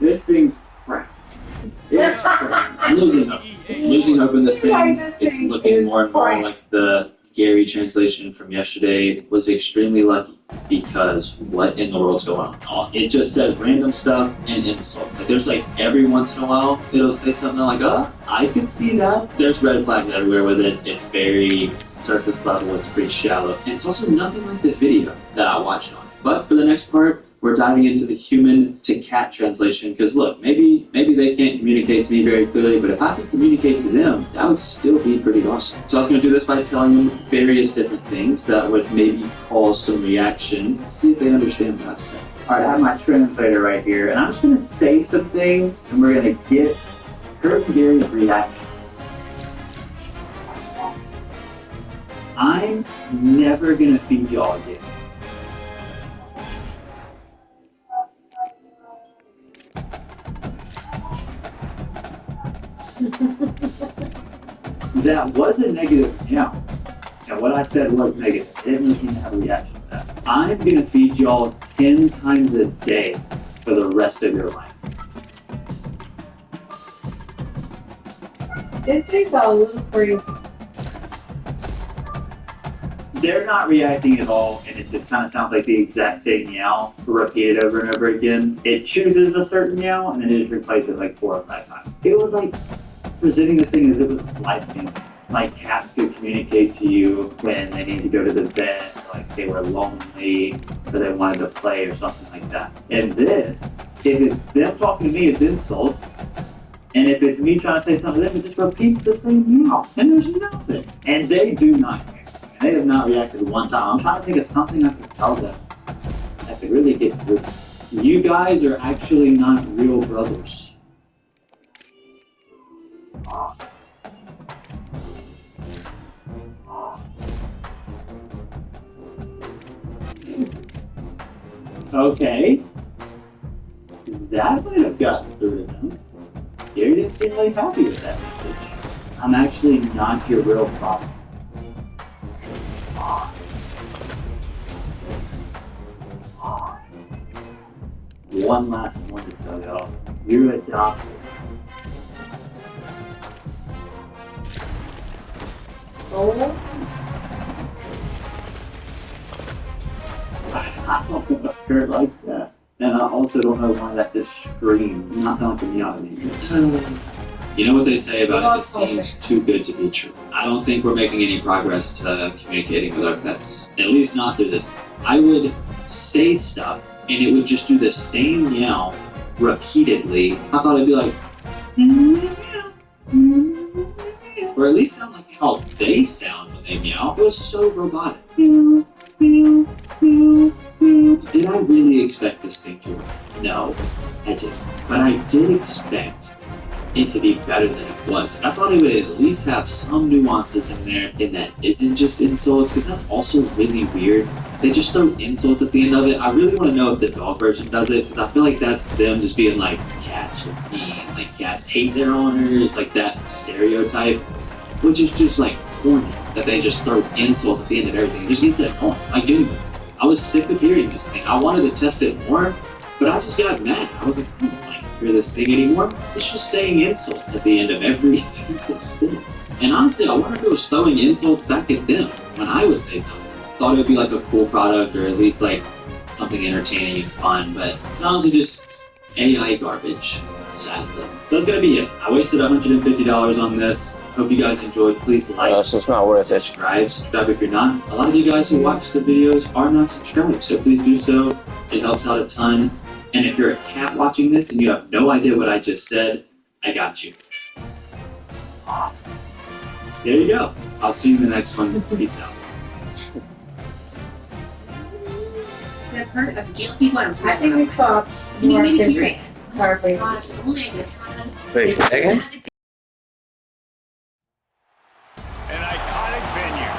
This thing's crap. It's crap. I'm losing hope. Losing hope in this thing. It's looking more and more like the Gary translation from yesterday was extremely lucky because what in the world's going on? It just says random stuff and insults. Like there's like every once in a while it'll say something like, oh, I can see that. There's red flags everywhere with it. It's very surface level. It's pretty shallow. And it's also nothing like the video that I watched on. But for the next part, we're diving into the human to cat translation because look, maybe they can't communicate to me very clearly, but if I could communicate to them, that would still be pretty awesome. So I was going to do this by telling them various different things that would maybe cause some reaction to see if they understand what I'm saying. All right, I have my translator right here, and I'm just going to say some things, and we're going to get Kurt and Gary's reactions. I'm never going to feed y'all again. That was a negative meow. And what I said was negative. It didn't seem to have a reaction to that. I'm going to feed y'all 10 times a day for the rest of your life. This is a little crazy. They're not reacting at all, and it just kind of sounds like the exact same meow repeated over and over again. It chooses a certain meow, and then it just replaces it like 4 or 5 times. It was like presenting this thing as it was life-changing. Like cats could communicate to you when they need to go to the vet, or like they were lonely, or they wanted to play, or something like that. And this, if it's them talking to me, it's insults. And if it's me trying to say something to them, it just repeats the same meow. And there's nothing. And they do not care. And they have not reacted one time. I'm trying to think of something I could tell them that could really get through. You guys are actually not real brothers. Okay. That might have gotten through to them. Gary didn't seem really happy with that message. I'm actually not your real problem. One last one to tell y'all. You're adopted. Oh. I don't know if Kurt likes that. And I also don't know why that just screamed. Not talking me out anymore. You know what they say about it? It seems too good to be true. I don't think we're making any progress to communicating with our pets. At least not through this. I would say stuff, and it would just do the same meow repeatedly. I thought it'd be like, or at least sound like how they sound when they meow. It was so robotic. Did I really expect this thing to work? No, I didn't. But I did expect it to be better than it was. I thought it would at least have some nuances in there and that isn't just insults, because that's also really weird. They just throw insults at the end of it. I really want to know if the dog version does it, because I feel like that's them just being like, cats are mean, like cats hate their owners, like that stereotype, which is just like corny, that they just throw insults at the end of everything. It just gets it on. Like, genuinely. I was sick of hearing this thing. I wanted to test it more, but I just got mad. I was like, I don't like to hear this thing anymore. It's just saying insults at the end of every single sentence. And honestly, I wonder if it was throwing insults back at them when I would say something. Thought it would be like a cool product, or at least like something entertaining and fun, but it's honestly just AI garbage, sadly. So that's gonna be it. I wasted $150 on this. Hope you guys enjoyed. Please like, so it's not worth subscribe if you're not. A lot of you guys who watch the videos are not subscribed, so please do so. It helps out a ton. And if you're a cat watching this and you have no idea what I just said, I got you. Awesome. There you go. I'll see you in the next one. Peace out. I've heard of jail people and I think we saw you more made a pictures. curious. Hardly. Wait, say again? An iconic venue,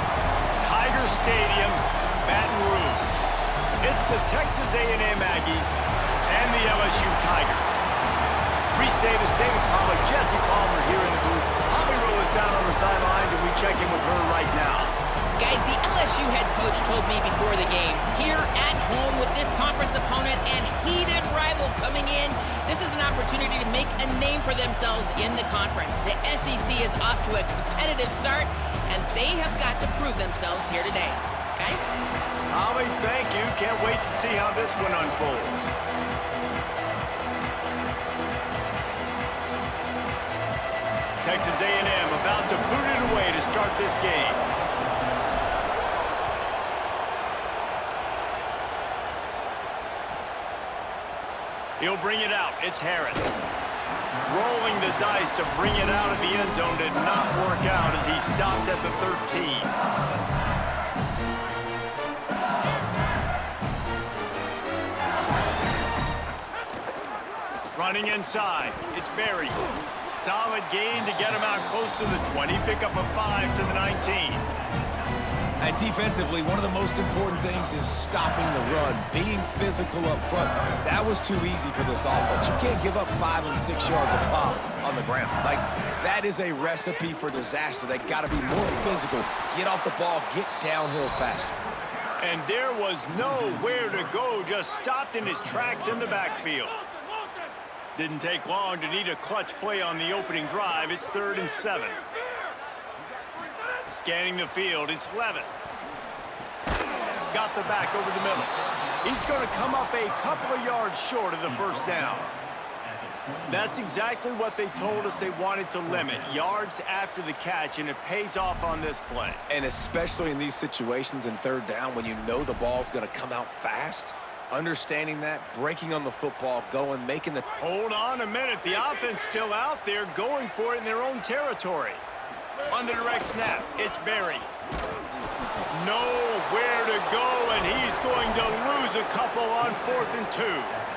Tiger Stadium, Baton Rouge. It's the Texas A&M Aggies and the LSU Tigers. Reese Davis, David Pollock, Jesse Palmer here in the booth. Holly Rowe is down on the sidelines, and we check in with her right now. me before the game. Here at home with this conference opponent and heated rival coming in, this is an opportunity to make a name for themselves in the conference. The SEC is off to a competitive start, and they have got to prove themselves here today. Guys? Ollie, thank you. Can't wait to see how this one unfolds. Texas A&M about to boot it away to start this game. He'll bring it out. It's Harris. Rolling the dice to bring it out of the end zone did not work out as he stopped at the 13. Running inside. It's Berry. Solid gain to get him out close to the 20. Pick up a 5 to the 19. And defensively, one of the most important things is stopping the run, being physical up front. That was too easy for this offense. You can't give up 5 and 6 yards a pop on the ground. Like, that is a recipe for disaster. They got to be more physical, get off the ball, get downhill faster. And there was nowhere to go, just stopped in his tracks in the backfield. Didn't take long to need a clutch play on the opening drive. It's 3rd and 7. Scanning the field, it's Levitt. Got the back over the middle. He's going to come up a couple of yards short of the first down. That's exactly what they told us they wanted to limit, yards after the catch, and it pays off on this play. And especially in these situations in 3rd down when you know the ball's going to come out fast, understanding that, breaking on the football, going, making the... Hold on a minute. The offense still out there going for it in their own territory. On the direct snap, it's Berry. Nowhere to go, and he's going to lose a couple on 4th and 2.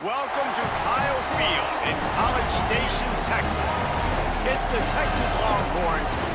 Welcome to Kyle Field in College Station, Texas. It's the Texas Longhorns.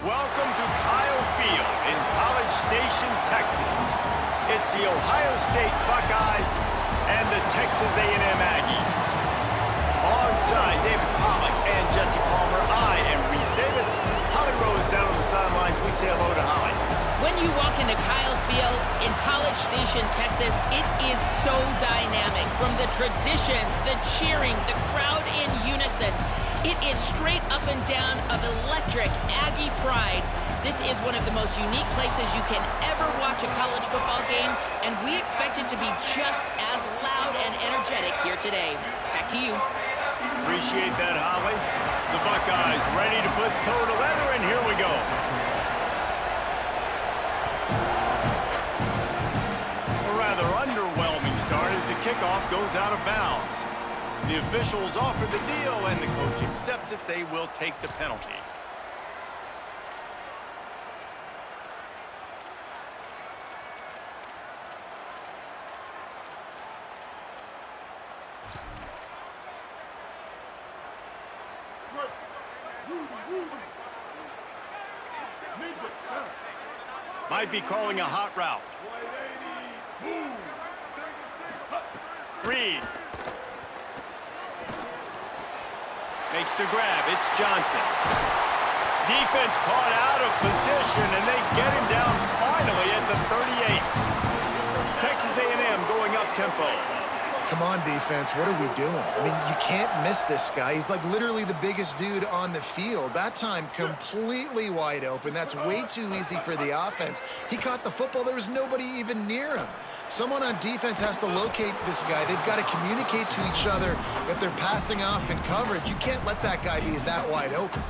Welcome to Kyle Field in College Station, Texas. It's the Ohio State Buckeyes and the Texas A&M Aggies. Alongside David Pollock and Jesse Palmer, I am Reese Davis. Holly Rose down on the sidelines. We say hello to Holly. When you walk into Kyle Field in College Station, Texas, it is so dynamic. From the traditions, the cheering, the crowd in unison, it is straight up and down of electric Aggie pride. This is one of the most unique places you can ever watch a college football game, and we expect it to be just as loud and energetic here today. Back to you. Appreciate that, Holly. The Buckeyes ready to put toe to leather, and here we go. A rather underwhelming start as the kickoff goes out of bounds. The officials offer the deal, and the coach accepts it. They will take the penalty. Might be calling a hot route. Reed. Makes the grab. It's Johnson. Defense caught out of position, and they get him down finally at the 38. Texas A&M going up tempo. Come on, defense, what are we doing? I mean, you can't miss this guy. He's like literally the biggest dude on the field. That time, completely wide open. That's way too easy for the offense. He caught the football. There was nobody even near him. Someone on defense has to locate this guy. They've got to communicate to each other if they're passing off in coverage. You can't let that guy be that wide open.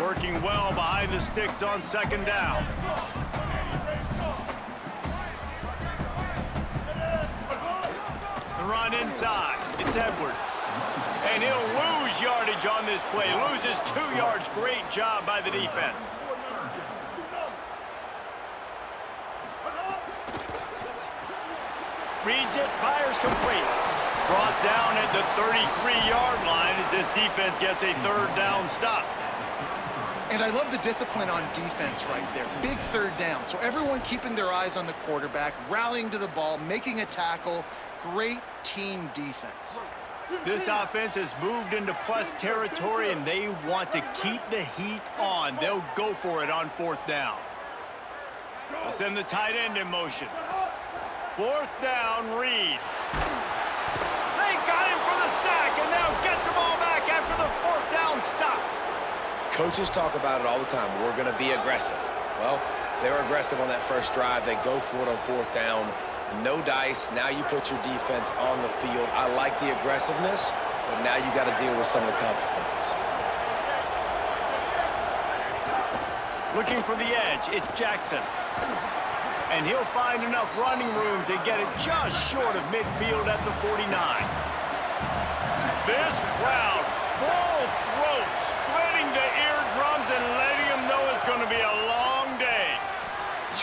Working well behind the sticks on second down. Run inside. It's Edwards. And he'll lose yardage on this play. Loses 2 yards. Great job by the defense. Reads it. Fires complete. Brought down at the 33-yard line as this defense gets a third down stop. And I love the discipline on defense right there. Big third down. So everyone keeping their eyes on the quarterback, rallying to the ball, making a tackle. Great team defense. This offense has moved into plus territory, and they want to keep the heat on. They'll go for it on fourth down. They'll send the tight end in motion. Fourth down, Reed. They got him for the sack, and now get the ball back after the fourth down stop. Coaches talk about it all the time. We're going to be aggressive. Well, they were aggressive on that first drive. They go for it on fourth down. No dice. Now you put your defense on the field. I like the aggressiveness, but now you got to deal with some of the consequences. Looking for the edge, it's Jackson. And he'll find enough running room to get it just short of midfield at the 49. This crowd, full throat, splitting the eardrums and letting them know it's going to be a long day.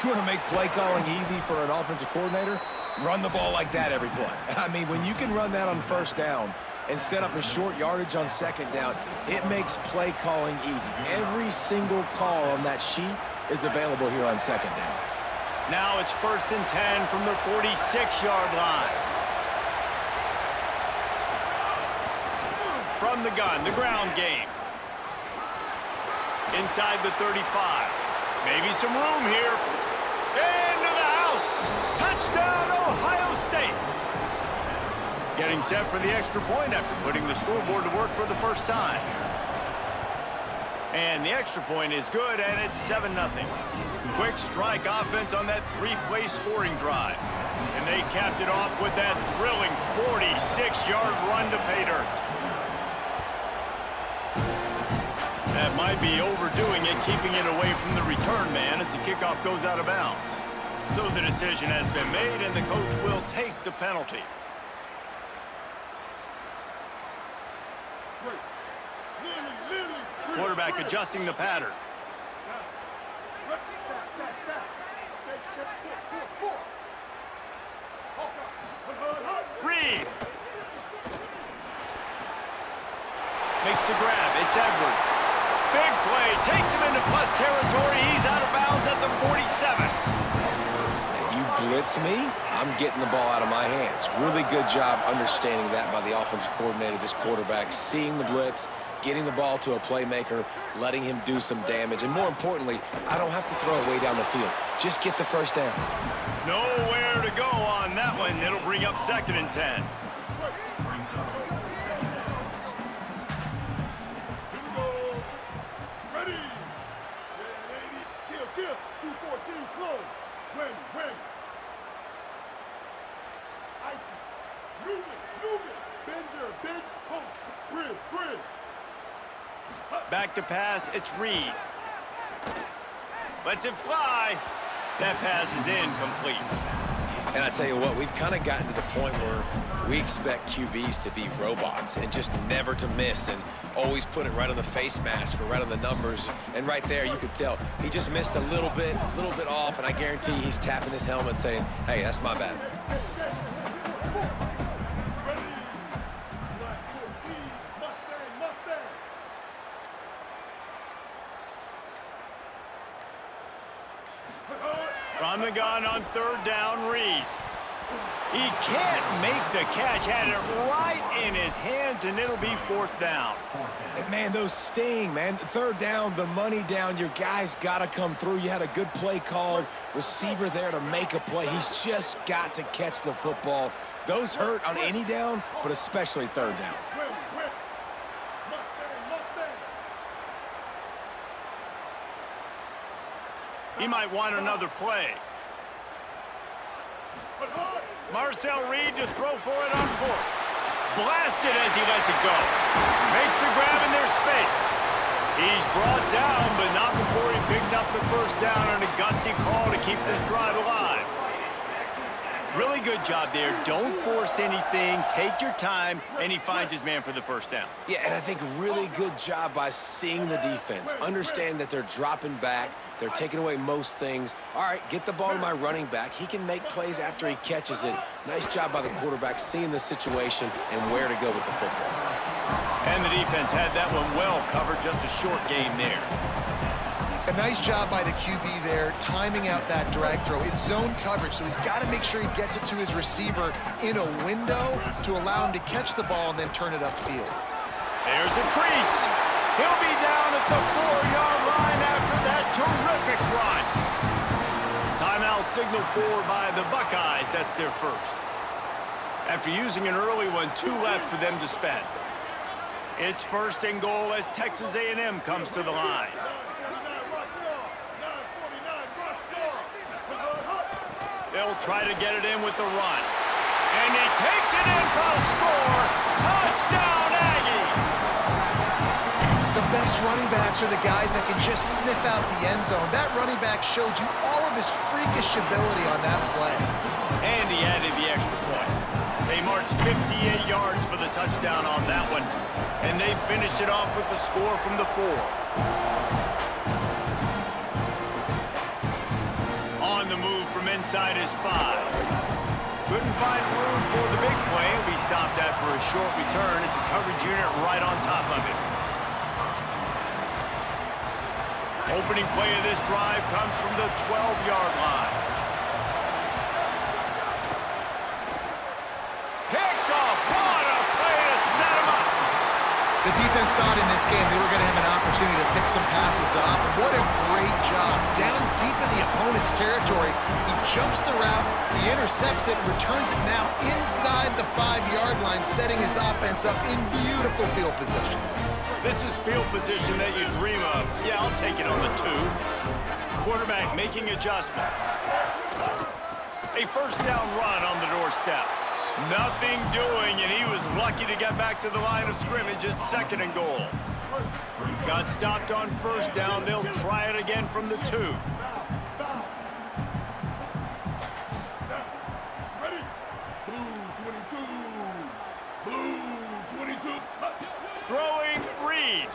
You want to make play calling easy for an offensive coordinator? Run the ball like that every play. I mean, when you can run that on first down and set up a short yardage on second down, it makes play calling easy. Every single call on that sheet is available here on second down. Now it's 1st and 10 from the 46-yard line. From the gun, the ground game. Inside the 35. Maybe some room here. Into the house. Touchdown, Ohio State. Getting set for the extra point after putting the scoreboard to work for the first time. And the extra point is good, and it's 7-0. Quick strike offense on that 3-play scoring drive. And they capped it off with that thrilling 46-yard run to pay dirt. That might be overdoing it, keeping it away from the return man as the kickoff goes out of bounds. So the decision has been made, and the coach will take the penalty. Quarterback adjusting the pattern. Reed makes the grab. It's Edwards. Big play. Takes him into plus territory. He's out of bounds at the 47. And you blitz me, I'm getting the ball out of my hands. Really good job understanding that by the offensive coordinator, this quarterback, seeing the blitz, getting the ball to a playmaker, letting him do some damage. And more importantly, I don't have to throw it way down the field. Just get the first down. Nowhere to go on that one. It'll bring up 2nd and 10. Back to pass, it's Reed. Lets it fly. That pass is incomplete. And I tell you what, we've kind of gotten to the point where we expect QBs to be robots and just never to miss and always put it right on the face mask or right on the numbers. And right there, you could tell he just missed a little bit off, and I guarantee he's tapping his helmet saying, hey, that's my bad. From the gun on 3rd down, Reed. He can't make the catch. Had it right in his hands, and it'll be 4th down. And man, those sting, man. 3rd down, the money down. Your guy's got to come through. You had a good play called. Receiver there to make a play. He's just got to catch the football. Those hurt on any down, but especially 3rd down. He might want another play. Marcel Reed to throw for it on 4th. Blasted as he lets it go. Makes the grab in their space. He's brought down, but not before he picks up the 1st down on a gutsy call to keep this drive alive. Really good job there. Don't force anything. Take your time, and he finds his man for the 1st down. Yeah, and I think really good job by seeing the defense. Understand that they're dropping back. They're taking away most things. All right, get the ball to my running back. He can make plays after he catches it. Nice job by the quarterback seeing the situation and where to go with the football. And the defense had that one well covered. Just a short game there. A nice job by the QB there, timing out that drag throw. It's zone coverage, so he's got to make sure he gets it to his receiver in a window to allow him to catch the ball and then turn it upfield. There's a crease. He'll be down at the 4-yard line after that terrific run. Timeout signaled for by the Buckeyes. That's their 1st. After using an early one, 2 left for them to spend. It's 1st and goal as Texas A&M comes to the line. They'll try to get it in with the run. And he takes it in for a score. Touchdown, Aggies! The best running backs are the guys that can just sniff out the end zone. That running back showed you all of his freakish ability on that play. And he added the extra point. They marched 58 yards for the touchdown on that one. And they finished it off with the score from the 4. On the move from inside his 5. Couldn't find room for the big play. He'll be stopped after a short return. It's a coverage unit right on top of it. Opening play of this drive comes from the 12-yard line. Picked off. What a play to set him up. The defense thought in this game they were going to have an opportunity to pick some passes off. And what a great job. Down deep in the opponent's territory, he jumps the route, he intercepts it, and returns it now inside the 5-yard line, setting his offense up in beautiful field position. This is field position that you dream of. Yeah, I'll take it on the 2. Quarterback making adjustments. A 1st down run on the doorstep. Nothing doing, and he was lucky to get back to the line of scrimmage. It's 2nd and goal. Got stopped on 1st down. They'll try it again from the 2. Throwing Reed.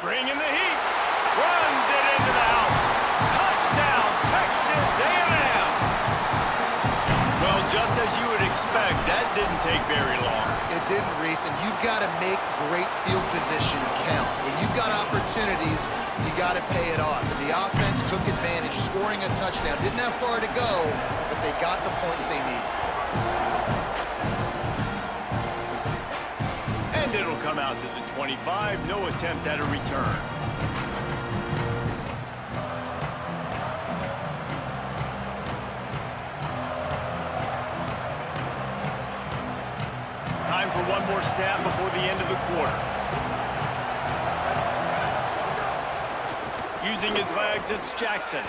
Bringing the heat. Runs it into the house. Touchdown, Texas A&M. Well just as you would expect, that didn't take very long. It didn't, Reese, and you've got to make great field position count. When you've got opportunities, you got to pay it off. And the offense took advantage, scoring a touchdown. Didn't have far to go, but they got the points they needed. And it'll come out to the 25. No attempt at a return. Time for one more snap before the end of the quarter. Using his legs, it's Jackson.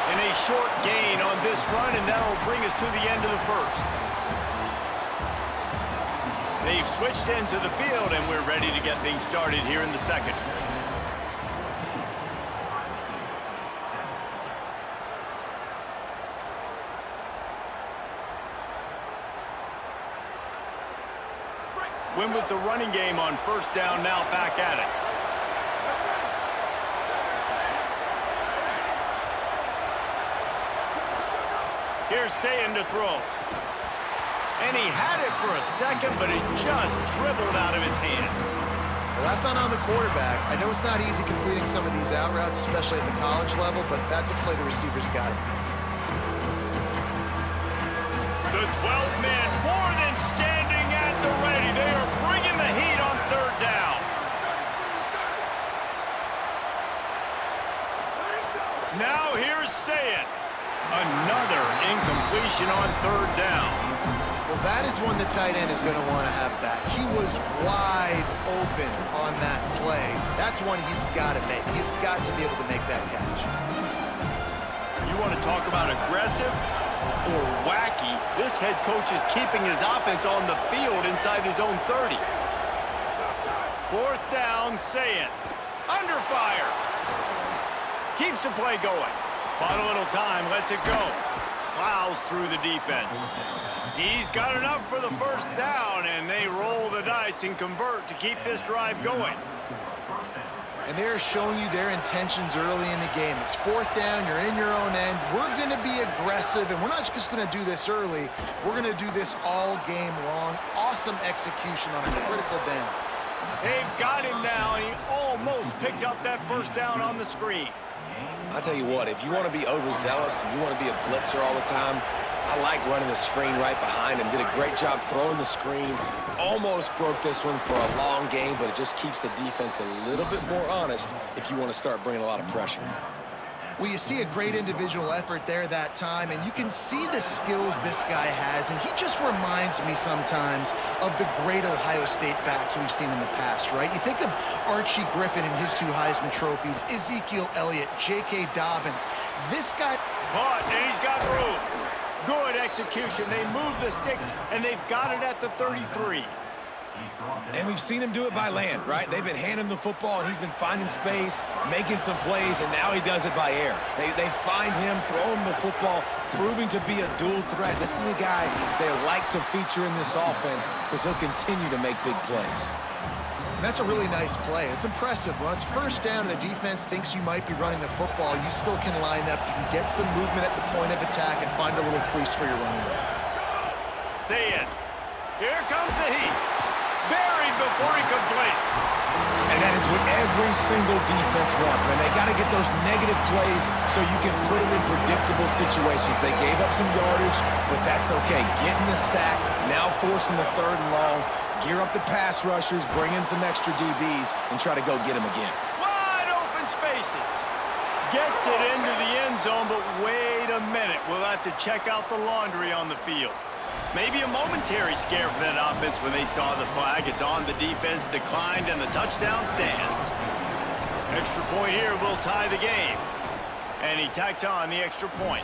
And a short gain on this run, and that'll bring us to the end of the first. They've switched ends of the field, and we're ready to get things started here in the second. Win with the running game on first down, now back at it. Here's Sayin to throw. And he had it for a second, but it just dribbled out of his hands. Well, that's not on the quarterback. I know it's not easy completing some of these out routes, especially at the college level, but that's a play the receiver's got to make. The 12 men more than standing at the ready. They are bringing the heat on third down. Now here's Sayin. Another incompletion on third down. Well, that is one the tight end is going to want to have back. He was wide open on that play. That's one he's got to make. He's got to be able to make that catch. You want to talk about aggressive or wacky? This head coach is keeping his offense on the field inside his own 30. Fourth down, Sayin. Under fire. Keeps the play going. Bought a little time, lets it go. Plows through the defense. He's got enough for the first down, and they roll the dice and convert to keep this drive going. And they're showing you their intentions early in the game. It's fourth down, you're in your own end. We're going to be aggressive, and we're not just going to do this early. We're going to do this all game long. Awesome execution on a critical down. They've got him now, and he almost picked up that first down on the screen. I'll tell you what, if you want to be overzealous and you want to be a blitzer all the time, I like running the screen right behind him. Did a great job throwing the screen. Almost broke this one for a long game, but it just keeps the defense a little bit more honest if you want to start bringing a lot of pressure. Well, you see a great individual effort there that time, and you can see the skills this guy has, and he just reminds me sometimes of the great Ohio State backs we've seen in the past, right? You think of Archie Griffin and his 2 Heisman trophies, Ezekiel Elliott, J.K. Dobbins. This guy... Caught, and he's got room. Good execution. They move the sticks, and they've got it at the 33. And we've seen him do it by land, right? They've been handing him the football, and he's been finding space, making some plays, and now he does it by air. They find him, throw him the football, proving to be a dual threat. This is a guy they like to feature in this offense because he'll continue to make big plays. And that's a really nice play. It's impressive. When it's first down and the defense thinks you might be running the football, you still can line up. You can get some movement at the point of attack and find a little crease for your running back. Sayin. Here comes the heat. Buried before he could blink. And that is what every single defense wants, man. They got to get those negative plays so you can put them in predictable situations. They gave up some yardage, but that's okay. Getting the sack, now forcing the 3rd and long. Gear up the pass rushers, bring in some extra DBs, and try to go get them again. Wide open spaces. Gets it into the end zone, but wait a minute. We'll have to check out the laundry on the field. Maybe a momentary scare for that offense when they saw the flag. It's on, the defense declined, and the touchdown stands. Extra point here will tie the game. And he tacks on the extra point.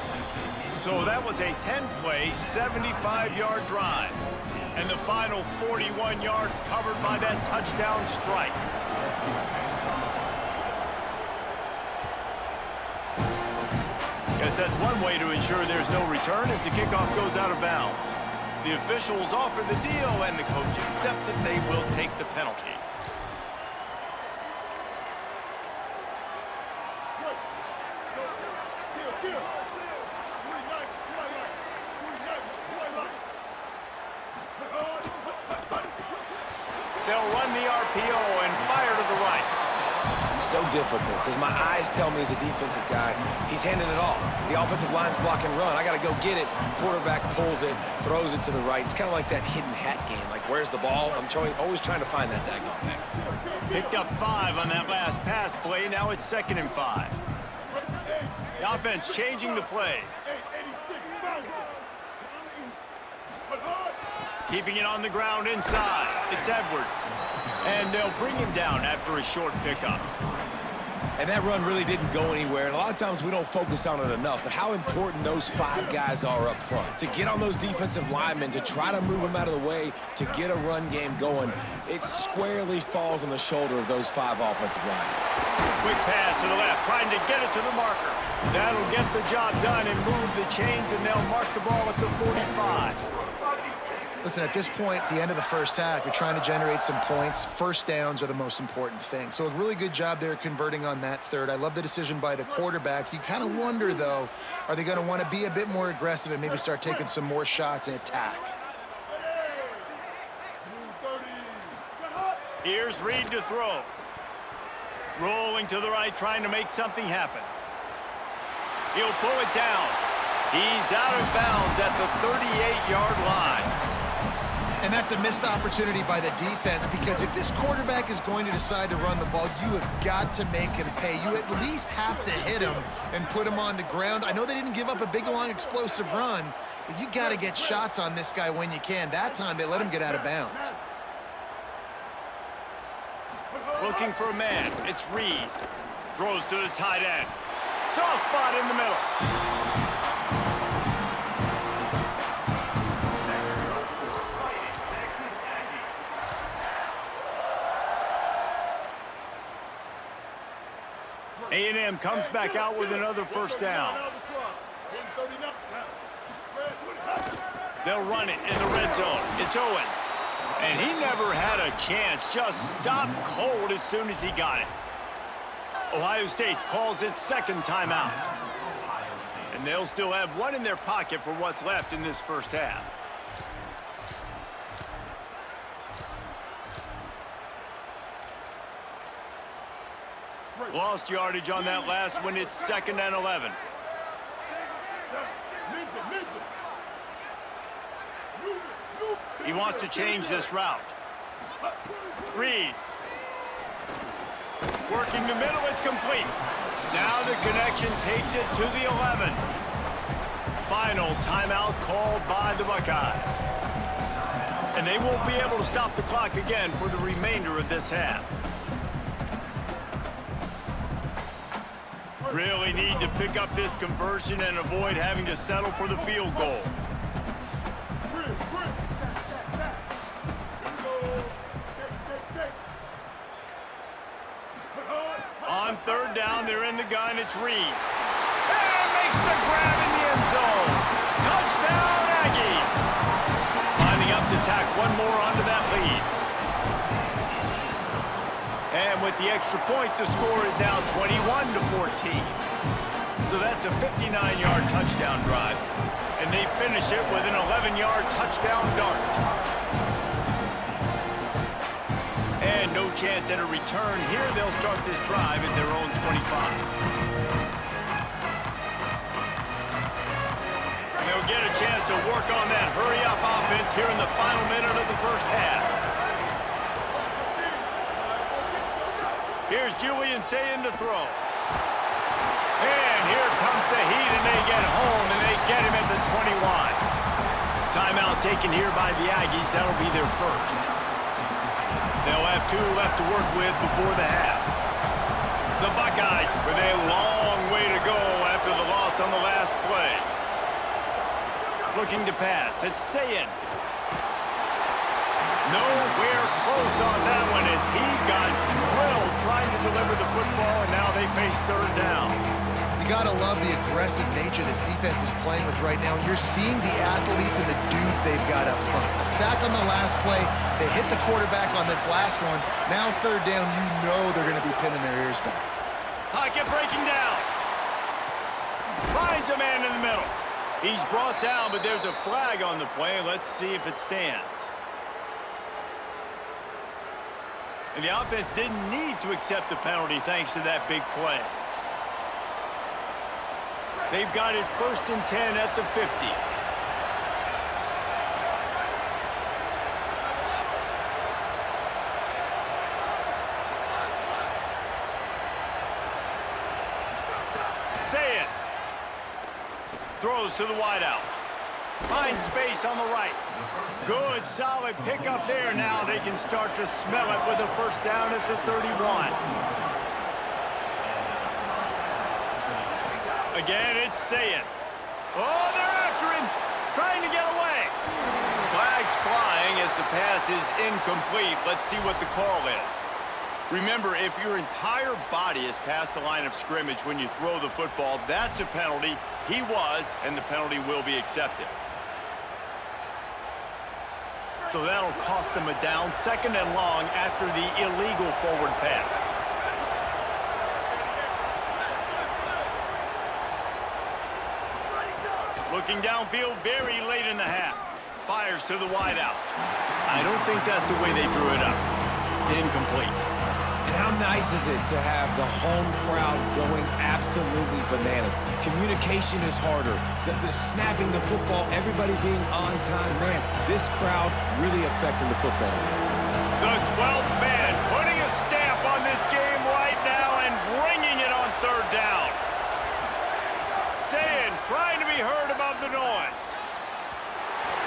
So that was a 10-play, 75-yard drive. And the final 41 yards covered by that touchdown strike. Guess that's one way to ensure there's no return as the kickoff goes out of bounds. The officials offer the deal, and the coach accepts it. They will take the penalty. They'll run the RPO and fire to the right. So difficult because my eyes tell me as a defensive guy, he's handing it off. The offensive line's blocking run. I got to go get it. Quarterback pulls it, throws it to the right. It's kind of like that hidden hat game. Like, where's the ball? I'm always trying to find that daggone thing. Picked up 5 on that last pass play. Now it's 2nd and 5. The offense changing the play. Keeping it on the ground inside. It's Edwards. And they'll bring him down after a short pickup. And that run really didn't go anywhere. And a lot of times we don't focus on it enough. But how important those 5 guys are up front. To get on those defensive linemen, to try to move them out of the way, to get a run game going, it squarely falls on the shoulder of those 5 offensive linemen. Quick pass to the left, trying to get it to the marker. That'll get the job done and move the chains, and they'll mark the ball at the 45. Listen, at this point, the end of the first half, you're trying to generate some points. First downs are the most important thing. So a really good job there converting on that third. I love the decision by the quarterback. You kind of wonder, though, are they going to want to be a bit more aggressive and maybe start taking some more shots and attack? Here's Reed to throw. Rolling to the right, trying to make something happen. He'll pull it down. He's out of bounds at the 38-yard line. And that's a missed opportunity by the defense, because if this quarterback is going to decide to run the ball, you have got to make him pay. You at least have to hit him and put him on the ground. I know they didn't give up a big, long, explosive run, but you got to get shots on this guy when you can. That time, they let him get out of bounds. Looking for a man. It's Reed. Throws to the tight end. Soft spot in the middle. A&M comes back out with another first down. They'll run it in the red zone. It's Owens. And he never had a chance. Just stopped cold as soon as he got it. Ohio State calls its 2nd timeout. And they'll still have 1 in their pocket for what's left in this first half. Lost yardage on that last one. It's 2nd and 11. He wants to change this route. Reed. Working the middle, it's complete. Now the connection takes it to the 11. Final timeout called by the Buckeyes. And they won't be able to stop the clock again for the remainder of this half. Really need to pick up this conversion and avoid having to settle for the field goal. On 3rd down, they're in the gun. It's Reed. And makes the grab in the end zone. Touchdown, Aggies. Lining up to tack 1 more onto that lead. And with the extra point, the score is now 21-14. So that's a 59-yard touchdown drive. And they finish it with an 11-yard touchdown dart. And no chance at a return here. They'll start this drive at their own 25. And they'll get a chance to work on that hurry-up offense here in the final minute of the first half. Here's Julian Sayin to throw. And here comes the heat, and they get home, and they get him at the 21. Timeout taken here by the Aggies. That'll be their first. They'll have 2 left to work with before the half. The Buckeyes with a long way to go after the loss on the last play. Looking to pass. It's Sayin. Nowhere close on that one as he got drilled trying to deliver the football, and now they face 3rd down. You got to love the aggressive nature this defense is playing with right now. You're seeing the athletes and the dudes they've got up front. A sack on the last play. They hit the quarterback on this last one. Now 3rd down, you know they're going to be pinning their ears back. Pocket breaking down. Finds a man in the middle. He's brought down, but there's a flag on the play. Let's see if it stands. And the offense didn't need to accept the penalty thanks to that big play. They've got it 1st and 10 at the 50. Say it. Throws to the wideout. Finds space on the right. Good, solid pickup there. Now they can start to smell it with a 1st down at the 31. Again, it's Sayin. Oh, they're after him. Trying to get away. Flags flying as the pass is incomplete. Let's see what the call is. Remember, if your entire body is past the line of scrimmage when you throw the football, that's a penalty. He was, and the penalty will be accepted. So that'll cost them a down, 2nd and long after the illegal forward pass. Looking downfield very late in the half. Fires to the wideout. I don't think that's the way they drew it up. Incomplete. And how nice is it to have the home crowd going absolutely bananas? Communication is harder. The snapping the football, everybody being on time. Man, this crowd really affecting the football. The 12th man putting a stamp on this game right now and bringing it on 3rd down. Sayin trying to be heard above the noise.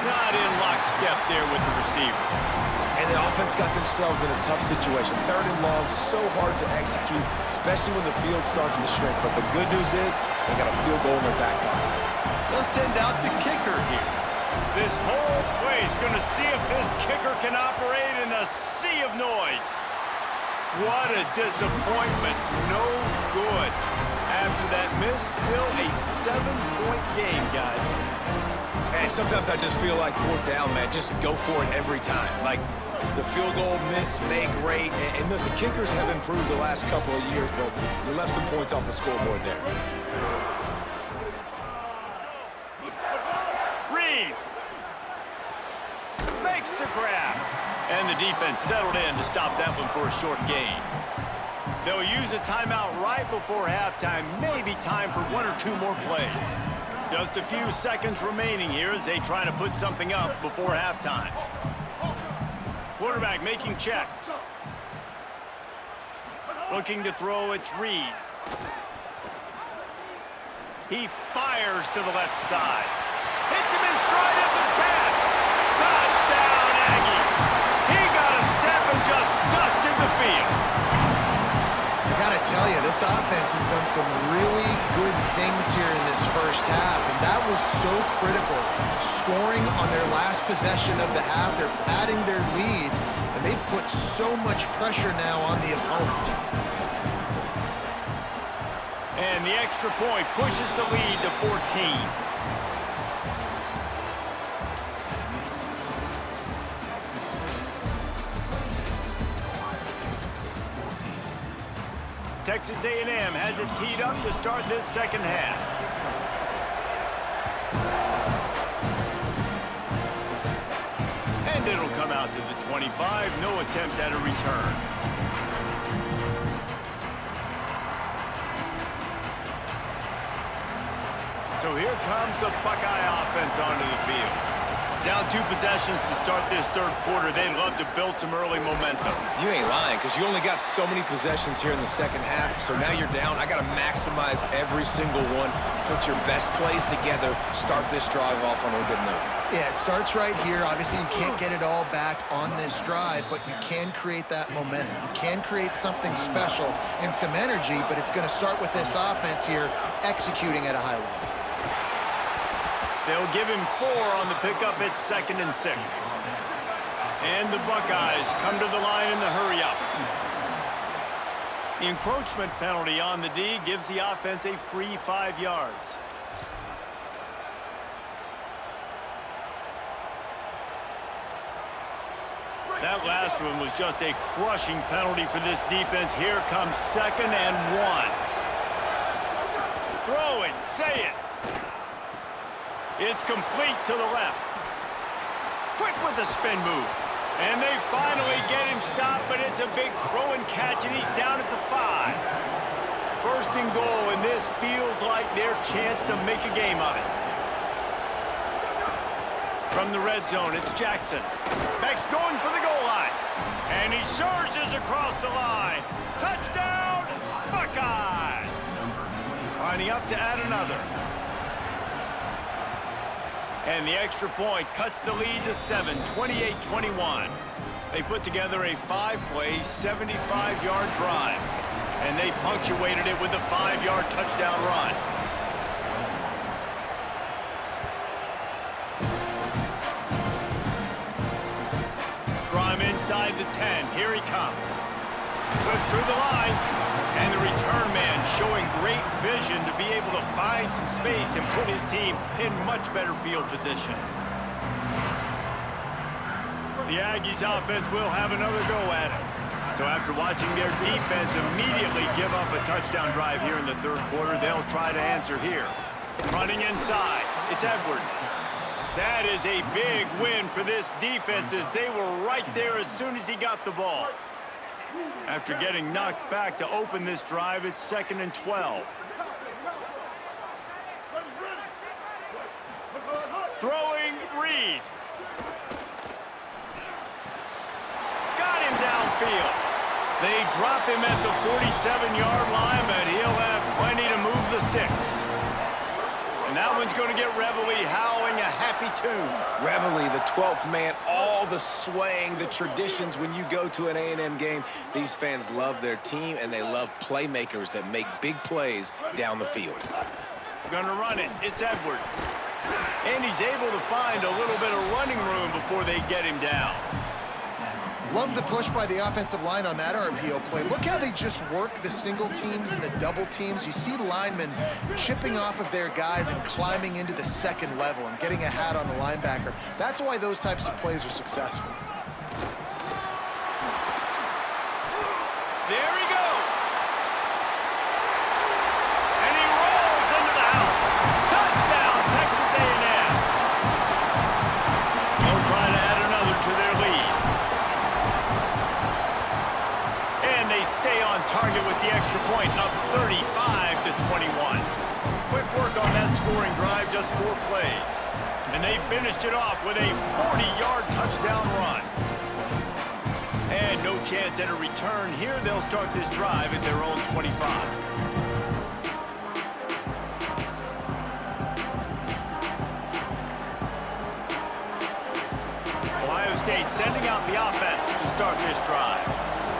Not in lockstep there with the receiver. And the offense got themselves in a tough situation. 3rd and long, so hard to execute, especially when the field starts to shrink. But the good news is they got a field goal in their back pocket. They'll send out the kicker here. This whole place going to see if this kicker can operate in the sea of noise. What a disappointment. No good. After that miss, still a 7-point game, guys. And sometimes I just feel like 4th down, man, just go for it every time. Like, the field goal miss, make great. And listen, kickers have improved the last couple of years, but you left some points off the scoreboard there. Reed makes the grab. And the defense settled in to stop that one for a short gain. They'll use a timeout right before halftime. Maybe time for 1 or 2 more plays. Just a few seconds remaining here as they try to put something up before halftime. Quarterback making checks. Looking to throw, it's Reed. He fires to the left side. Hits him in stride at the 10. Touchdown, Aggie. He got a step and just dusted the field. I gotta tell you, this offense has done some really good things here in this 1st half, and that was so critical. Scoring on their last possession of the half, they're padding their lead, and they've put so much pressure now on the opponent. And the extra point pushes the lead to 14. Texas A&M has it teed up to start this 2nd half. And it'll come out to the 25. No attempt at a return. So here comes the Buckeye offense onto the field. Down 2 possessions to start this 3rd quarter. They'd love to build some early momentum. You ain't lying, because you only got so many possessions here in the 2nd half, so now you're down. I got to maximize every single one, put your best plays together, start this drive off on a good note. Yeah, it starts right here. Obviously, you can't get it all back on this drive, but you can create that momentum. You can create something special and some energy, but it's going to start with this offense here executing at a high level. They'll give him 4 on the pickup at 2nd and 6. And the Buckeyes come to the line in the hurry-up. The encroachment penalty on the D gives the offense a free 5 yards. That last one was just a crushing penalty for this defense. Here comes 2nd and 1. Throwing, say it. It's complete to the left. Quick with the spin move. And they finally get him stopped, but it's a big throw and catch, and he's down at the 5. First and goal, and this feels like their chance to make a game of it. From the red zone, it's Jackson. Beck's going for the goal line. And he surges across the line. Touchdown, Buckeye! Lining up to add another. And the extra point cuts the lead to 7, 28-21. They put together a 5-play, 75-yard drive. And they punctuated it with a 5-yard touchdown run. From inside the 10, here he comes. Slips through the line, and the return man showing great vision to be able to find some space and put his team in much better field position. The Aggies offense will have another go at it. So after watching their defense immediately give up a touchdown drive here in the third quarter, they'll try to answer here. Running inside, it's Edwards. That is a big win for this defense as they were right there as soon as he got the ball. After getting knocked back to open this drive, it's 2nd and 12. Throwing Reed. Got him downfield. They drop him at the 47-yard line, but he'll have plenty to move the sticks. And that one's going to get Reveille howling a happy tune. Reveille, the 12th man, all the swaying, the traditions when you go to an A&M game. These fans love their team, and they love playmakers that make big plays down the field. Gonna run it. It's Edwards. And he's able to find a little bit of running room before they get him down. Love the push by the offensive line on that RPO play. Look how they just work the single teams and the double teams. You see linemen chipping off of their guys and climbing into the second level and getting a hat on the linebacker. That's why those types of plays are successful. There he goes. And he rolls into the house. Touchdown, Texas A&M. They'll try to add another to their lead. And they stay on target with the extra point, up 35-21. Quick work on that scoring drive, just 4 plays. And they finished it off with a 40-yard touchdown run. And no chance at a return here. They'll start this drive at their own 25. Ohio State sending out the offense to start this drive.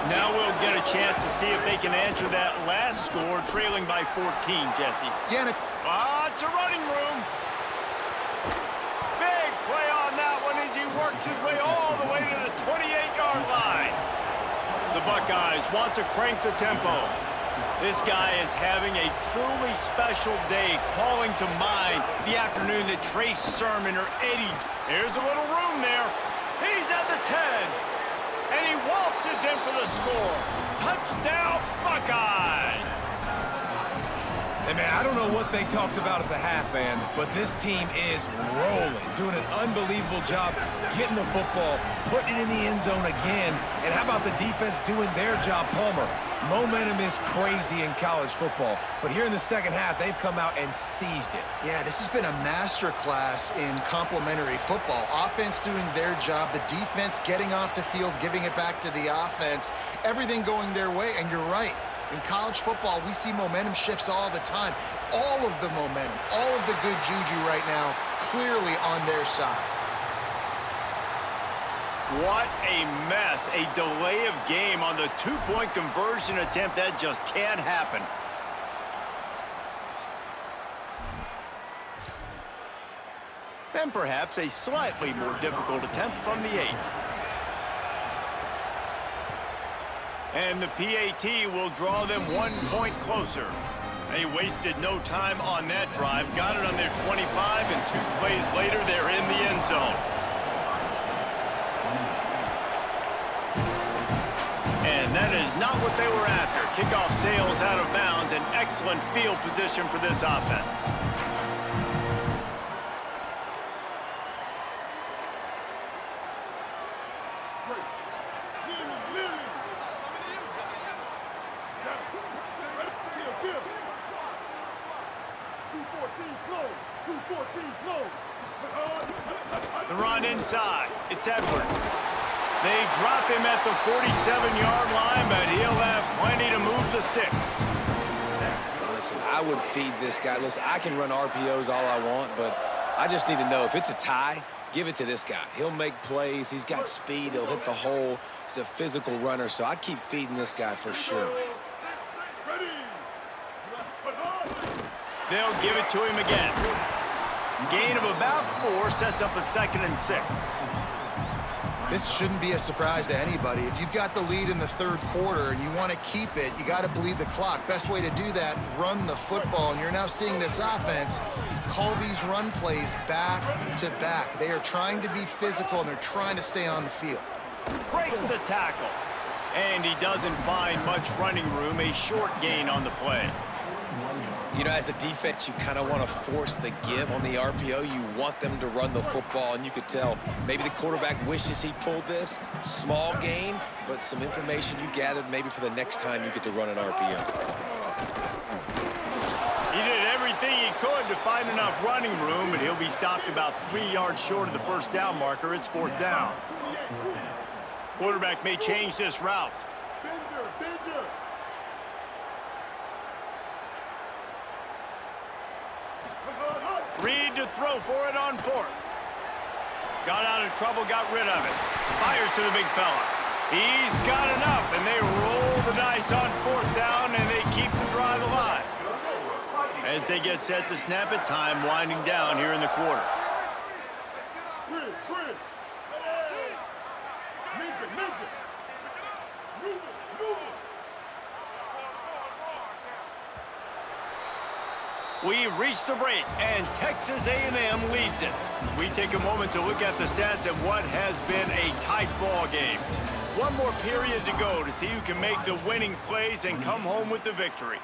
Now we'll get a chance to see if they can answer that last score, trailing by 14, Jesse. Yeah, It's a running room. Big play on that one as he works his way all the way to the 28-yard line. The Buckeyes want to crank the tempo. This guy is having a truly special day, calling to mind the afternoon that Trey Sermon or Eddie. Here's a little room there. He's at the 10. And he waltzes in for the score. Touchdown, Buckeyes! Hey, man, I don't know what they talked about at the half, man, but this team is rolling, doing an unbelievable job getting the football, putting it in the end zone again. And how about the defense doing their job, Palmer? Momentum is crazy in college football, but here in the second half, they've come out and seized it. Yeah, this has been a master class in complementary football. Offense doing their job, the defense getting off the field, giving it back to the offense, everything going their way, and you're right. In college football, we see momentum shifts all the time. All of the momentum, all of the good juju right now, clearly on their side. What a mess. A delay of game on the 2-point conversion attempt. That just can't happen. And perhaps a slightly more difficult attempt from the 8. And the PAT will draw them 1 point closer. They wasted no time on that drive. Got it on their 25, and 2 plays later, they're in the end zone. And that is not what they were after. Kickoff sails out of bounds, and excellent field position for this offense. The run inside. It's Edwards. They drop him at the 47-yard line, but he'll have plenty to move the sticks. Listen, I would feed this guy. Listen, I can run RPOs all I want, but I just need to know if it's a tie, give it to this guy. He'll make plays. He's got speed. He'll hit the hole. He's a physical runner, so I'd keep feeding this guy for sure. They'll give it to him again. Gain of about 4 sets up a 2nd and 6. This shouldn't be a surprise to anybody. If you've got the lead in the third quarter and you want to keep it, you got to bleed the clock. Best way to do that, run the football. And you're now seeing this offense call these run plays back to back. They are trying to be physical, and they're trying to stay on the field. Breaks the tackle. And he doesn't find much running room. A short gain on the play. You know, as a defense, you kind of want to force the give on the RPO. You want them to run the football, and you could tell maybe the quarterback wishes he pulled this. Small gain, but some information you gathered maybe for the next time you get to run an RPO. He did everything he could to find enough running room, but he'll be stopped about 3 yards short of the first down marker. It's 4th down. Quarterback may change this route. Reed to throw for it on 4th. Got out of trouble, got rid of it. Fires to the big fella. He's got enough, and they roll the dice on 4th down, and they keep the drive alive. As they get set to snap it, time winding down here in the quarter. We've reached the break, and Texas A&M leads it. We take a moment to look at the stats of what has been a tight ball game. One more period to go to see who can make the winning plays and come home with the victory.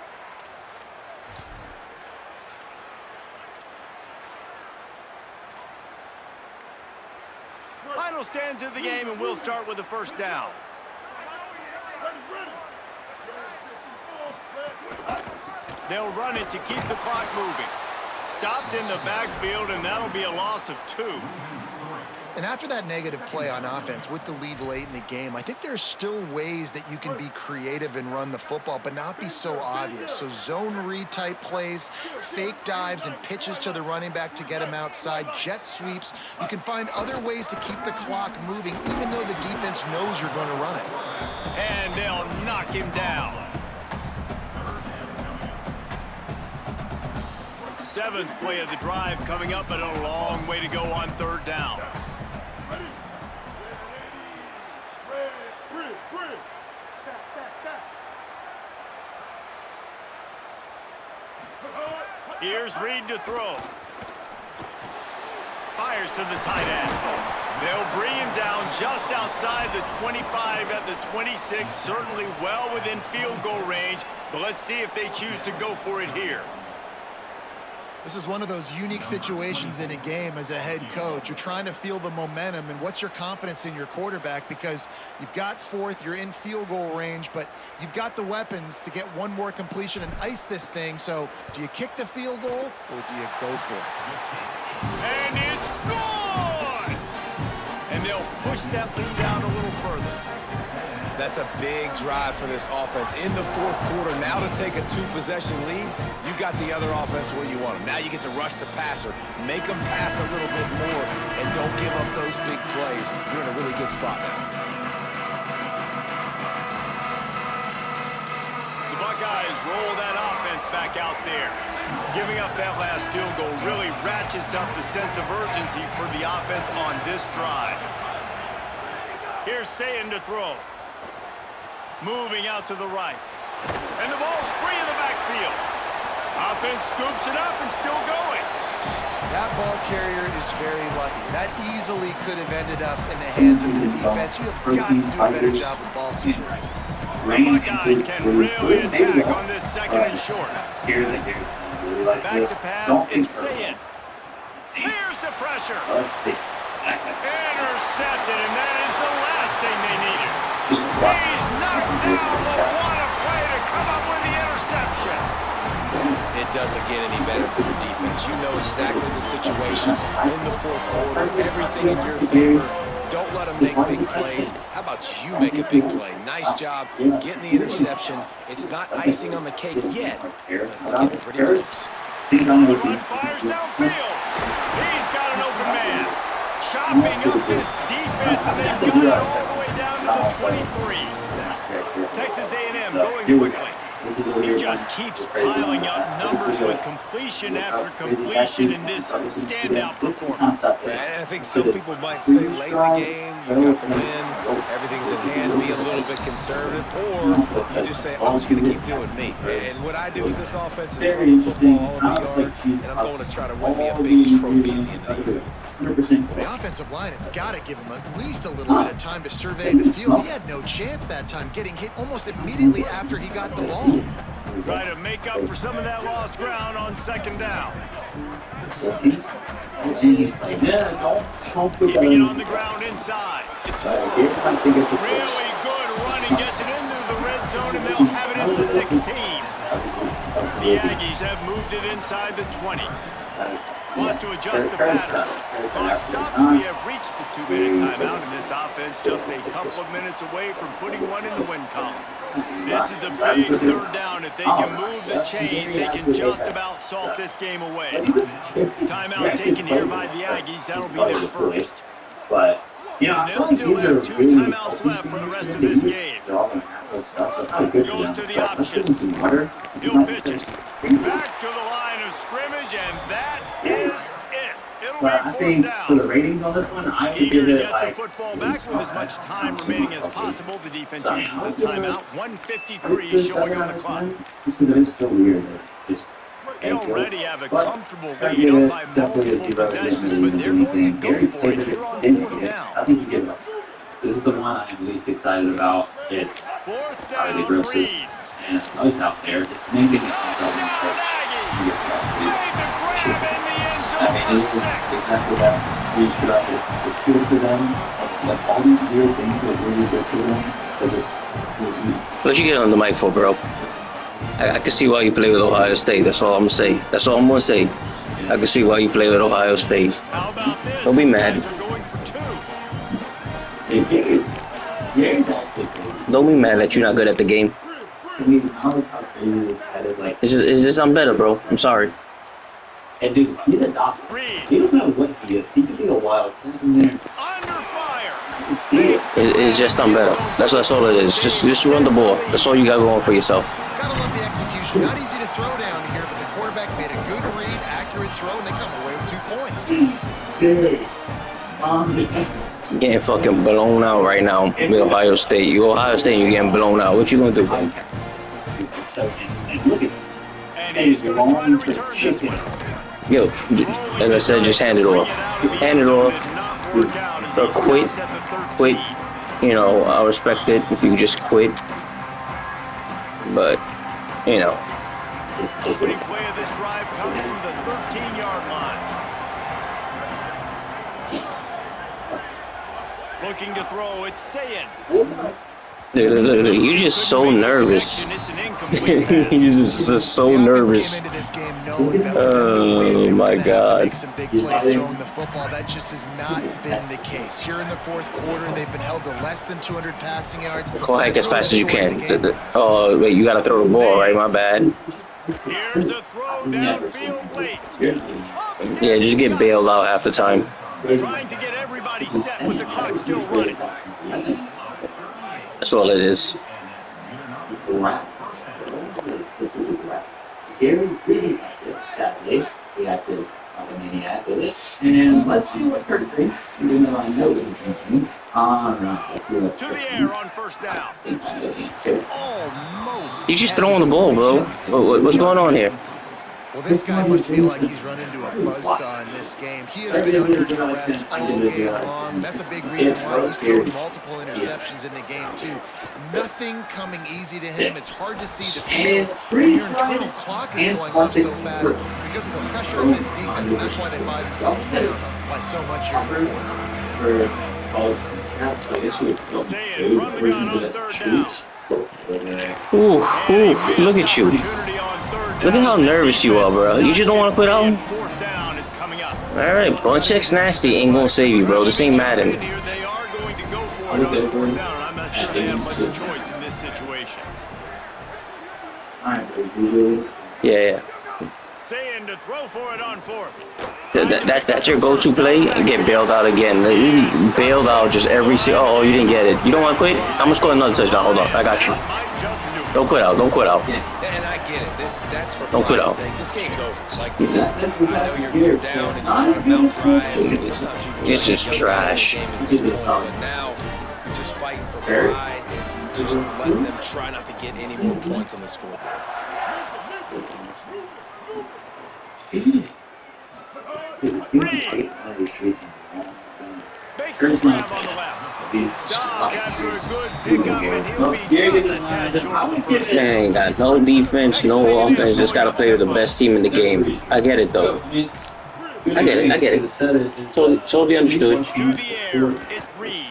Final stands of the game, and we'll start with the first down. They'll run it to keep the clock moving. Stopped in the backfield, and that'll be a loss of 2. And after that negative play on offense with the lead late in the game, I think there's still ways that you can be creative and run the football, but not be so obvious. So zone read type plays, fake dives, and pitches to the running back to get him outside, jet sweeps. You can find other ways to keep the clock moving, even though the defense knows you're going to run it. And they'll knock him down. 7th play of the drive coming up, but a long way to go on 3rd down. Here's Reed to throw. Fires to the tight end. They'll bring him down just outside the 25 at the 26, certainly well within field goal range, but let's see if they choose to go for it here. This is one of those unique situations in a game as a head coach. You're trying to feel the momentum, and what's your confidence in your quarterback, because you've got 4th, you're in field goal range, but you've got the weapons to get one more completion and ice this thing. So do you kick the field goal or do you go for it? And it's good! And they'll push that lead out a little further. That's a big drive for this offense in the 4th quarter. Now to take a 2-possession lead, you got the other offense where you want them. Now you get to rush the passer, make them pass a little bit more, and don't give up those big plays. You're in a really good spot now. The Buckeyes roll that offense back out there. Giving up that last field goal really ratchets up the sense of urgency for the offense on this drive. Here's Sayin to throw. Moving out to the right. And the ball's free in the backfield. Offense scoops it up and still going. That ball carrier is very lucky. That easily could have ended up in the hands of the defense. You have got to do a better job of ball security. The Buckeyes can really attack on this 2nd and short. Here they do. Really like Back this. to pass, Don't it's think Sayin. Here's the pressure. Let's see. Intercepted, and that is the last thing they needed. He's knocked down, but what a play to come up with the interception. It doesn't get any better for your defense. You know exactly the situation in the fourth quarter. Everything in your favor. Don't let them make big plays. How about you make a big play? Nice job getting the interception. It's not icing on the cake yet, but it's getting pretty close. The run fires downfield. He's got an open man. Chopping up this defense, and they've got it all the way down to the 23. Texas A&M going quickly. He just keeps piling up numbers with completion after completion in this standout performance. I think some people might say late in the game, you got the win, everything's in hand, be a little bit conservative, or you just say, I'm just going to keep doing me. And what I do with this offense is throw the football all over the yard, and I'm going to try to win me a big trophy at the end of the year. The offensive line has got to give him at least a little bit of time to survey the field. He had no chance that time, getting hit almost immediately after he got the ball. Try to make up for some of that lost ground on second down. Keeping it on the ground inside. It's really good running, gets it into the red zone, and they'll have it at the 16. The Aggies have moved it inside the 20. Wants to adjust the pattern. Clock stops. We have reached the 2-minute timeout, and this offense just a couple of minutes away from putting one in the win column. This is a big third down. If they can move the chains, they can just about salt this game away. Timeout taken here by the Aggies. That'll be their first. And they'll still have 2 timeouts left for the rest of this game. Goes to the option. He'll pitch it. Back to the line of scrimmage, and that is it. It'll be 4th down. For the ratings on this one, I would give Eager to it get like the football back with as much time remaining as possible. The defense uses a timeout. 1:53 showing on the clock. Just because it's still weird. They already have a comfortable lead up by multiple possessions, but they're going to go for it here on 4th down. I think you give it up. This is the one I'm least excited about. It's 4th probably the down, grossest. Reed. And I was out there just making it Touchdown, Aggies! It's, Made the grab in the end I zone mean, for it's 6. exactly that. Reach it up. It's good for them. Like all these weird things are really good for them because it's. What you get on the mic for, bro? I can see why you play with Ohio State. That's all I'm gonna say. That's all I'm gonna say. I can see why you play with Ohio State. How about this? Don't be These mad. guys are going for 2. Gary's actually crazy. Don't be mad that you're not good at the game. I mean, how crazy this cat is like. It's just I'm better, bro. I'm sorry. And dude, he's a doctor. Reed. He doesn't know what he is. He could be a wild cat in there. Under fire. You can see it. It's just I'm better. That's all it is. Just run the ball. That's all you got going for yourself. Gotta love the execution. Not easy to throw down here, but the quarterback made a good read, accurate throw, and they come away with 2 points. Good. You're getting fucking blown out right now with Ohio State. You Ohio State, you're getting blown out. What you gonna do, bro? And look at this. And he's going to try to return this one. Yo, as I said, just hand it off. Hand it off. So quit. You know, I respect it if you just quit. But, you know. Opening play of this drive comes from the 13-yard line. Looking to throw, it's Sayin. Look, you're just so nervous. You're just so nervous. Oh my God. Make some big plays throwing the football. That just has not been the case. Here in the fourth quarter, they've been held to less than 200 passing yards. Go ahead as fast as you can. Oh, wait, you gotta throw the ball, right? My bad. Here's a throw downfield late. Yeah, just get bailed out half the time. Trying to get everybody set with the clock still running. That's all it is. It's a wrap. It's a wrap. Gary really active Saturday. He acted like a maniac with it. And let's see what Kurt thinks, even though I know what he's thinking. Alright, let's see what To Kurt the air thinks. on first down. I think I know the answer. Almost. You just throwing the ball, bro. What's going on here? Well, this guy must feel like he's run into a buzzsaw in this game. He has been under duress all game long. That's a big reason why he's thrown multiple interceptions in the game, too. Nothing coming easy to him. It's hard to see the field when your internal clock is going off so fast because of the pressure of this defense, and that's why they find themselves down by so much here in the fourth. For college cats, I guess we would go Sayin from the gun on third down. Ooh, look at you. Opportunity on third Look at how nervous you are, bro. You just don't want to quit out? Fourth down is coming up. Alright, Belichick's nasty. Ain't gonna save you, bro. This ain't Madden. Here they are going to go for it on fourth down. I'm not sure they have much choice in this situation. Yeah. Saying to throw for it on fourth. That's your go-to play and get bailed out again. You bailed out just every oh, you didn't get it. You don't want to quit? I'm gonna score another touchdown. Hold on, I got you. Don't quit out. Don't quit out. And I get it. That's for Don't quit out. sake. This game's over. Like, I know you're down and you're trying to mount drives. And sometimes you It's just trash. But now you're just fighting for pride and just letting them try not to get any more points on the scoreboard. Makes the grab on the left. Stop after a good pickup, and he'll be just a tad short of the first. They ain't got no defense, no offense. Just gotta play with the best team in the game. I get it though. I get it. Totally understood. To the air, it's Reed.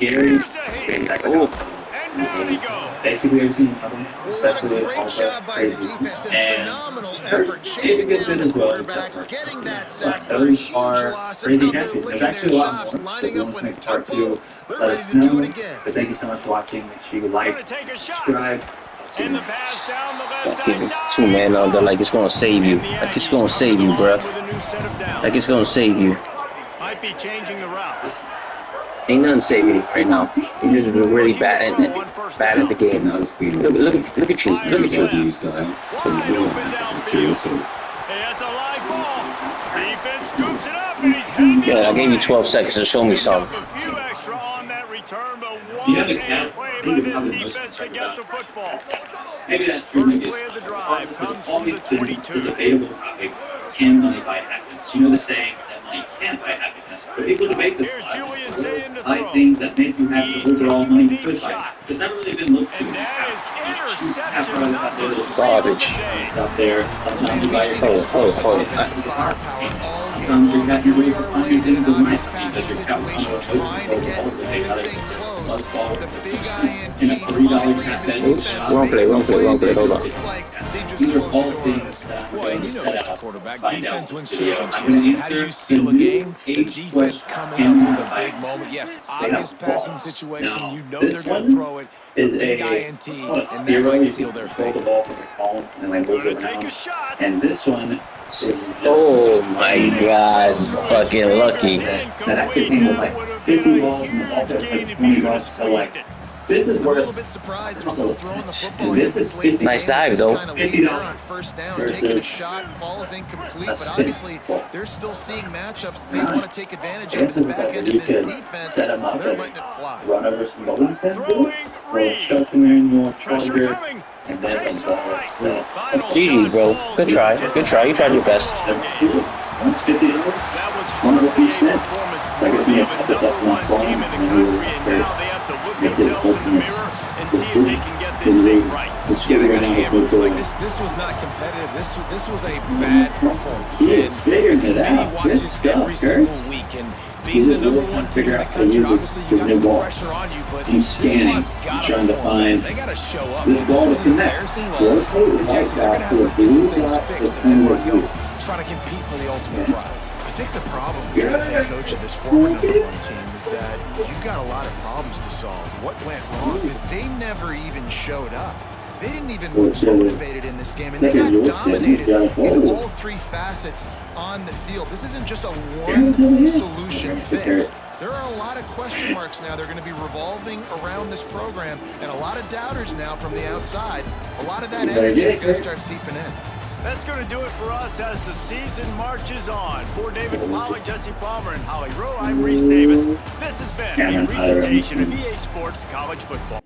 Gary, Here's a hit. Oh, And down he goes. basically every single one, especially Great all job the by the crazy defense and and phenomenal Kurt effort is a chasing good down fit the as well, except quarterback, for getting that sack like for a those huge are loss. crazy And now they're catches. There's licking actually a their lot chops, more. lining up in a Part tempo. two. They're Let ready us to do know. it again. But thank you so much for watching. Make sure you like, Gonna take a shot. subscribe. And the pass down the left give me side. 2 man under like it's gonna save you. Like it's gonna save you, bruh. With a new set of downs. Like it's gonna save you. Might be changing the route. Ain't nothing saving you right now. You're just really bad at the game. Look at you. Wide open downfield. Hey, that's a live ball. Defense scoops it up and he's heading the Yeah, I other gave you way. 12 seconds to show me something. A few extra on that return, but Yeah, one the big cat. play I by think this probably the defense most to get the football. Maybe that's true. First Maybe play it's of the not. drive Obviously, comes it's from always the been 22. a debatable topic. Can money buy happiness? You know the saying that money can't buy happiness. But people debate this Here's a lot. Julian saying to Buy throw. things that make you happy. He's Overall, taking money the deep could buy. shot. It's never really been looked to. And that is interception Out number 3 Garbage. out there. Sometimes you buy your Offensive firepower all Sometimes you're happy ways to find your things in life passing because you're counting on situation, trying to get this thing close. The big in a INT $3 cafe. Oops, wrong play, hold on. Looks like they just These are closed all the door. things that Well, we're and going you to know, set Mr. out Quarterback, to find defense out. wins So, I'm championships. going to And how do you answer seal a the game? The age defense question. coming Can up with you a buy big moment. Yes, straight obvious up passing balls? situation. Now, You know this they're going one to throw it. The is big a INT, plus and that zero. might You seal can their control the fate. ball from your phone and then move Gonna it take a around. shot. And this one is Oh my god, fucking lucky. that actually came with like 50 balls in the ball pit, like 20 balls. So like, this is I'm a little worth bit surprised they're still throwing the football And this here is this late in the nice game. dive, This though. kind of lead $50 there on first down, taking a versus shot, falls incomplete, but assist. obviously they're still seeing matchups that they want to take advantage of in the back end of You this could defense, set 'em so up they're and letting it fly. run over some bowling pins, Throwing or Reed. shove some manual Pressure charger, coming. and then Chase the to the ball. right. So, Final GG, shot bro. falls Good to try. the Good try. You tried your best. Once $50, That was Wonderful hardly a cents. performance It's like if worthy you of set a this up number one one form, team in the and then country, you and create now they have to look make this themselves in the mirror and see if they can get this thing right. It's Yeah, they giving got it hammered. a Like this was not competitive. This was a bad performance. He's figuring it He out. Good watches stuff, every Kurt. single week, and being the number one team in the country, obviously you got some pressure on you, but He's this scanning, squad's got trying to find They got to show up. this Man, ball this was to an connect. embarrassing Well, loss. okay, And Jason, they're going to have to get some things fixed if they want to go try to compete for the ultimate prize. I think the problem for the head coach of this former number one team is that you've got a lot of problems to solve. What went wrong is they never even showed up. They didn't even look motivated in this game, and they got dominated in all three facets on the field. This isn't just a one-solution fix. There are a lot of question marks now. They're going to be revolving around this program, and a lot of doubters now from the outside. A lot of that energy is going to start seeping in. That's going to do it for us as the season marches on. For David Pollock, Jesse Palmer, and Holly Rowe, I'm Reese Davis. This has been a presentation of EA Sports College Football.